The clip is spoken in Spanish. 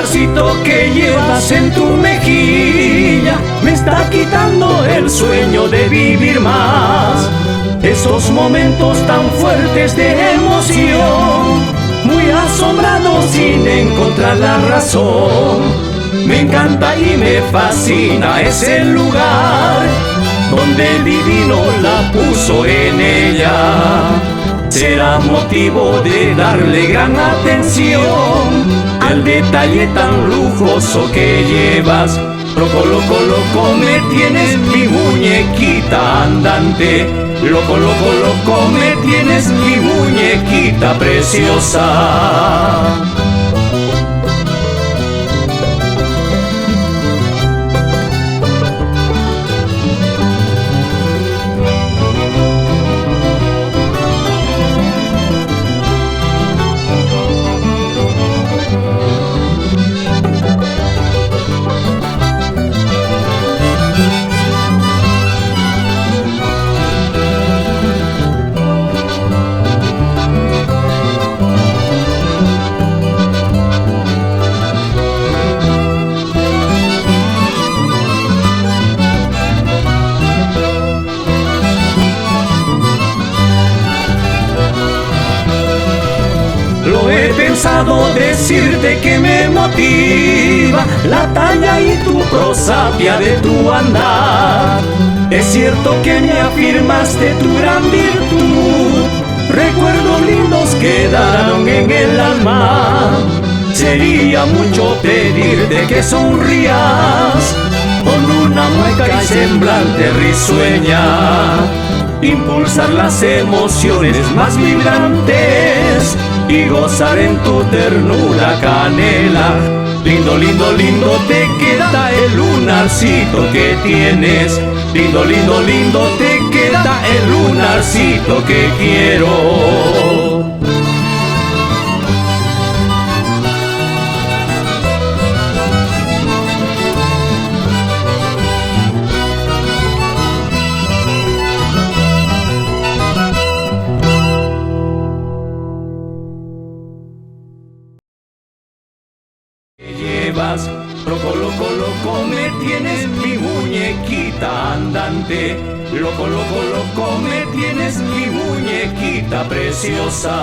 lunarcito que llevas en tu mejilla me está quitando el sueño de vivir más. Estos momentos tan fuertes de emoción, muy asombrado sin encontrar la razón. Me encanta y me fascina ese lugar donde el divino la puso en ella. Será motivo de darle gran atención al detalle tan lujoso que llevas. Loco, loco, loco me tienes, mi muñequita andante. Loco, loco, loco me tienes, mi muñequita preciosa. Lo he pensado decirte que me motiva la talla y tu prosapia de tu andar. Es cierto que me afirmaste tu gran virtud, recuerdos lindos quedaron en el alma. Sería mucho pedirte que sonrías con una mueca y semblante risueña, impulsar las emociones más vibrantes y gozar en tu ternura canela. Lindo, lindo, lindo te queda el lunarcito que tienes. Lindo, lindo, lindo te queda el lunarcito que quiero. Loco, loco, loco me tienes, mi muñequita andante. Loco, loco, loco me tienes, mi muñequita preciosa.